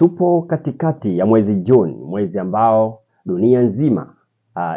Tupo katikati ya mwezi Juni, mwezi ambao dunia nzima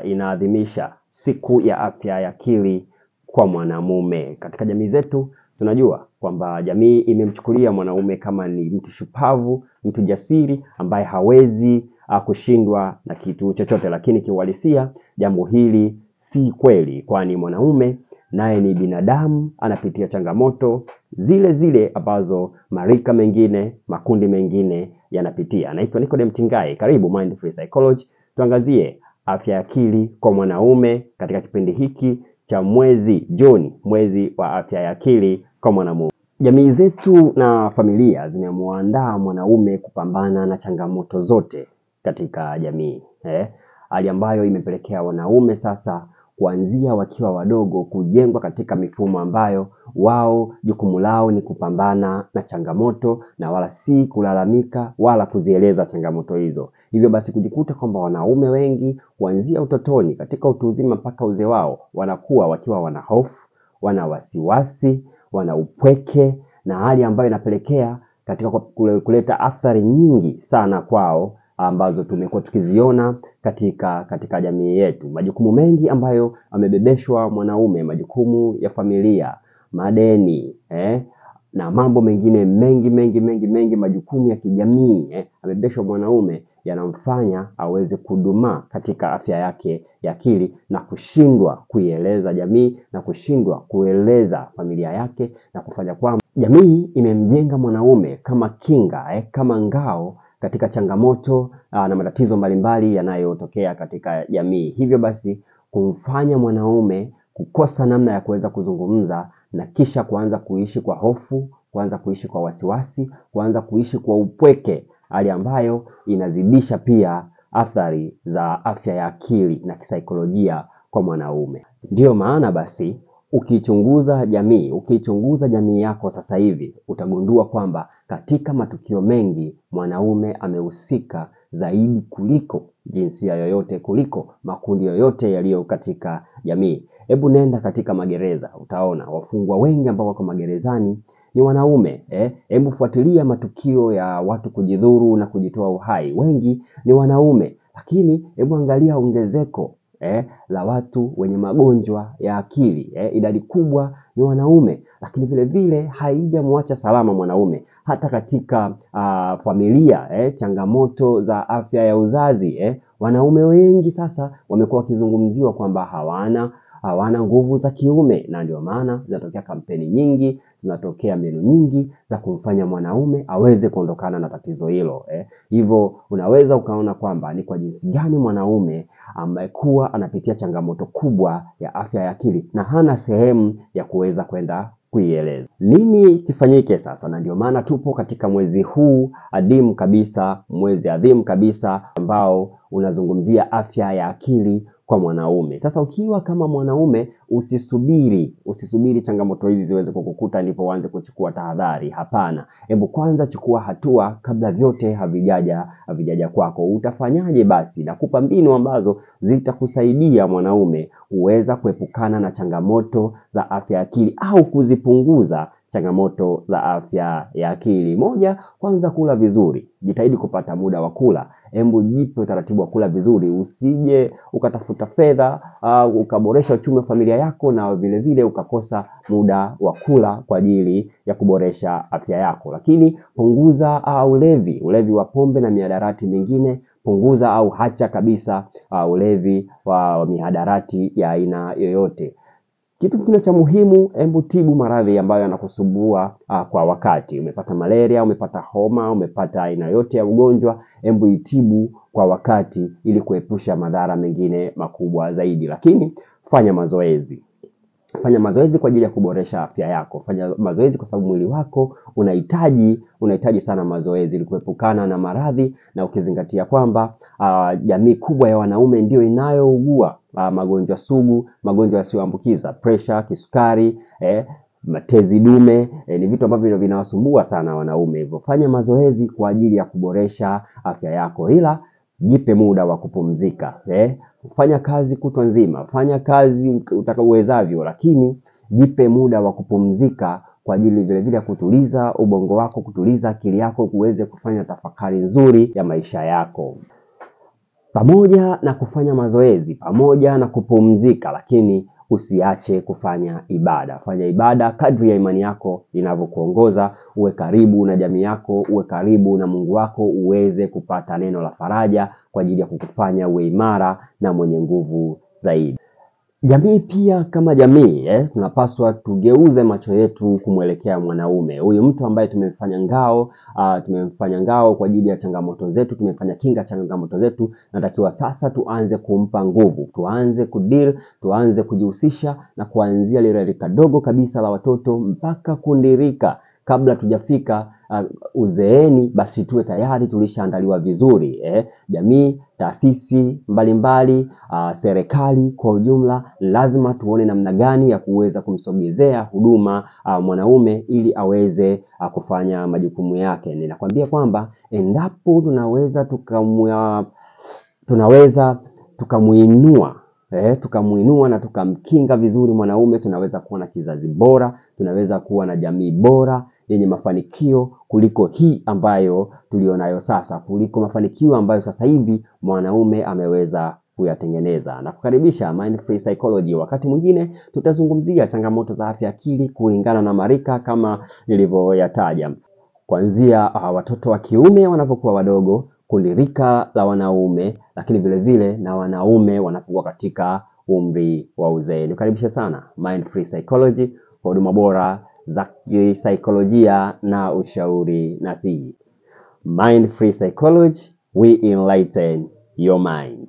inaadhimisha siku ya afya ya akili kwa mwanamume. Katika jamii zetu tunajua kwamba jamii imemchukulia mwanaume kama ni mtu shupavu, mtu jasiri ambaye hawezi kushindwa na kitu chochote, lakini kiuhalisia jambo hili si kweli, kwani mwanaume naye ni binadamu, anapitia changamoto zile zile ambazo marika mengine, makundi mengine yanapitia. Naitwa Nicodem Tingai, karibu Mind Free Psychology. Tuangazie afya ya akili kwa mwanaume katika kipindi hiki cha mwezi Juni, mwezi wa afya ya akili kwa mwanamume. Jamii zetu na familia zimemuandaa mwanaume kupambana na changamoto zote katika jamii. Hali ambayo imepelekea wanaume sasa kuanzia wakiwa wadogo kujengwa katika mifumo ambayo wao jukumu lao ni kupambana na changamoto na wala si kulalamika wala kuzieleza changamoto hizo. Hivyo basi kujikuta kwamba wanaume wengi kuanzia utotoni katika utu uzima mpaka uzee wao wanakuwa wakiwa wana hofu, wana wasiwasi, wana upweke, na hali ambayo inapelekea katika kuleta athari nyingi sana kwao ambazo tumekuwa tukiziona katika jamii yetu. Majukumu mengi ambayo amebebeshwa mwanaume, majukumu ya familia, madeni, na mambo mengine mengi, majukumu ya kijamii, amebebeshwa mwanaume, yanamfanya aweze kudumaa katika afya yake ya akili na kushindwa kuieleza jamii na kushindwa kueleza familia yake, na kufanya kwamba jamii imemjenga mwanaume kama kinga, kama ngao katika changamoto na matatizo mbalimbali yanayotokea katika jamii. Hivyo basi kumfanya mwanaume kukosa namna ya kuweza kuzungumza na kisha kuanza kuishi kwa hofu, kuanza kuishi kwa wasiwasi, kuanza kuishi kwa upweke, hali ambayo inazidisha pia athari za afya ya akili na kisaikolojia kwa mwanaume. Ndiyo maana basi ukichunguza jamii yako sasa hivi utagundua kwamba katika matukio mengi mwanaume amehusika zaidi kuliko jinsia yoyote, kuliko makundi yoyote yaliyo katika jamii. Hebu nenda katika magereza, utaona wafungwa wengi ambao wako magerezani ni wanaume. Hebu fuatilia matukio ya watu kujidhuru na kujitoa uhai, wengi ni wanaume. Lakini hebu angalia ongezeko la watu wenye magonjwa ya akili, idadi kubwa ni wanaume. Lakini vile vile haijamwacha salama mwanaume hata katika familia, changamoto za afya ya uzazi, wanaume wengi sasa wamekuwa wakizungumziwa kwamba hawana nguvu za kiume, na ndio maana zinatokea kampeni nyingi, zinatokea mbinu nyingi za kumfanya mwanaume aweze kuondokana na tatizo hilo. Hivyo unaweza ukaona kwamba ni kwa jinsi gani mwanaume amekuwa anapitia changamoto kubwa ya afya ya akili na hana sehemu ya kuweza kwenda kuieleza. Nini kifanyike sasa? Na ndio maana tupo katika mwezi huu adhimu kabisa, mwezi adhimu kabisa ambao unazungumzia afya ya akili kwa mwanaume. Sasa ukiwa kama mwanaume usisubiri changamoto hizi ziweze kukukuta ndipo uanze kuchukua tahadhari. Hapana. Hebu kwanza chukua hatua kabla vyote havijaja kwako. Utafanyaje basi? Nakupa mbinu ambazo zitakusaidia mwanaume uweza kuepukana na changamoto za afya ya akili au kuzipunguza changamoto za afya ya akili. Moja, kwanza kula vizuri. Jitahidi kupata muda wa kula. Hebu jipe utaratibu wa kula vizuri, usije ukatafuta fedha ukaboresha uchumi wa familia yako na vile vile ukakosa muda wa kula kwa ajili ya kuboresha afya yako. Lakini punguza ulevi wa pombe na mihadarati mingine. Punguza au hacha kabisa ulevi wa mihadarati ya aina yoyote. Kitu kingine cha muhimu, hebu tibu maradhi ambayo yanakusumbua kwa wakati. Umepata malaria, umepata homa, umepata aina yote ya ugonjwa, hebu itibu kwa wakati ili kuepusha madhara mengine makubwa zaidi. Lakini fanya mazoezi. Fanya mazoezi kwa ajili ya kuboresha afya yako. Fanya mazoezi kwa sababu mwili wako unahitaji sana mazoezi ili kuepukana na maradhi, na ukizingatia kwamba jamii kubwa ya wanaume ndio inayougua magonjwa sugu, magonjwa yasiyoambukiza, pressure, kisukari, tezi dume, ni vitu ambavyo vinawasumbua sana wanaume. Hivyo fanya mazoezi kwa ajili ya kuboresha afya yako, ila jipe muda wa kupumzika. Fanya kazi kutwa nzima, fanya kazi utakawezavyo, lakini jipe muda wa kupumzika kwa ajili vile vile ya kutuliza ubongo wako, kutuliza akili yako, kuweze kufanya tafakari nzuri ya maisha yako. Pamoja na kufanya mazoezi, pamoja na kupumzika, lakini usiache kufanya ibada. Fanya ibada kadri ya imani yako inavyokuongoza. Uwe karibu na jamii yako, uwe karibu na Mungu wako, uweze kupata neno la faraja kwa ajili ya kukufanya uwe imara na mwenye nguvu zaidi. Jamii pia kama jamii, tunapaswa tugeuze macho yetu kumwelekea mwanaume. Huyu mtu ambaye tumemfanya ngao kwa ajili ya changamoto zetu, tumefanya kinga changamoto zetu, natakiwa sasa tuanze kumpa nguvu, tuanze kudeal, tuanze kujihusisha na kuanzia lile rika dogo kabisa la watoto mpaka kundirika. Kabla tujafika uzeeni, basi tuwe tayari tulishaandaliwa vizuri. Jamii, taasisi mbalimbali, serikali kwa ujumla, lazima tuone namna gani ya kuweza kumsogezea huduma mwanaume ili aweze kufanya majukumu yake. Ninakwambia kwamba endapo tunaweza tukamuinua na tukamkinga vizuri mwanaume, tunaweza kuwa na kizazi bora, tunaweza kuwa na jamii bora yenye mafanikio kuliko hii ambayo tulionayo sasa, kuliko mafanikio ambayo sasa hivi mwanaume ameweza kuyatengeneza. Na kukaribisha Mind Free Psychology. Wakati mwingine tutazungumzia changamoto za afya akili kulingana na marika kama nilivyoyataja, kuanzia watoto wa kiume wanapokuwa wadogo, kundi rika la wanaume, lakini vile vile na wanaume wanapokuwa katika umri wa uzee. Nikaribisha sana Mind Free Psychology kwa huduma bora za kisaikolojia na ushauri nasihi. Mind Free Psychology, we enlighten your mind.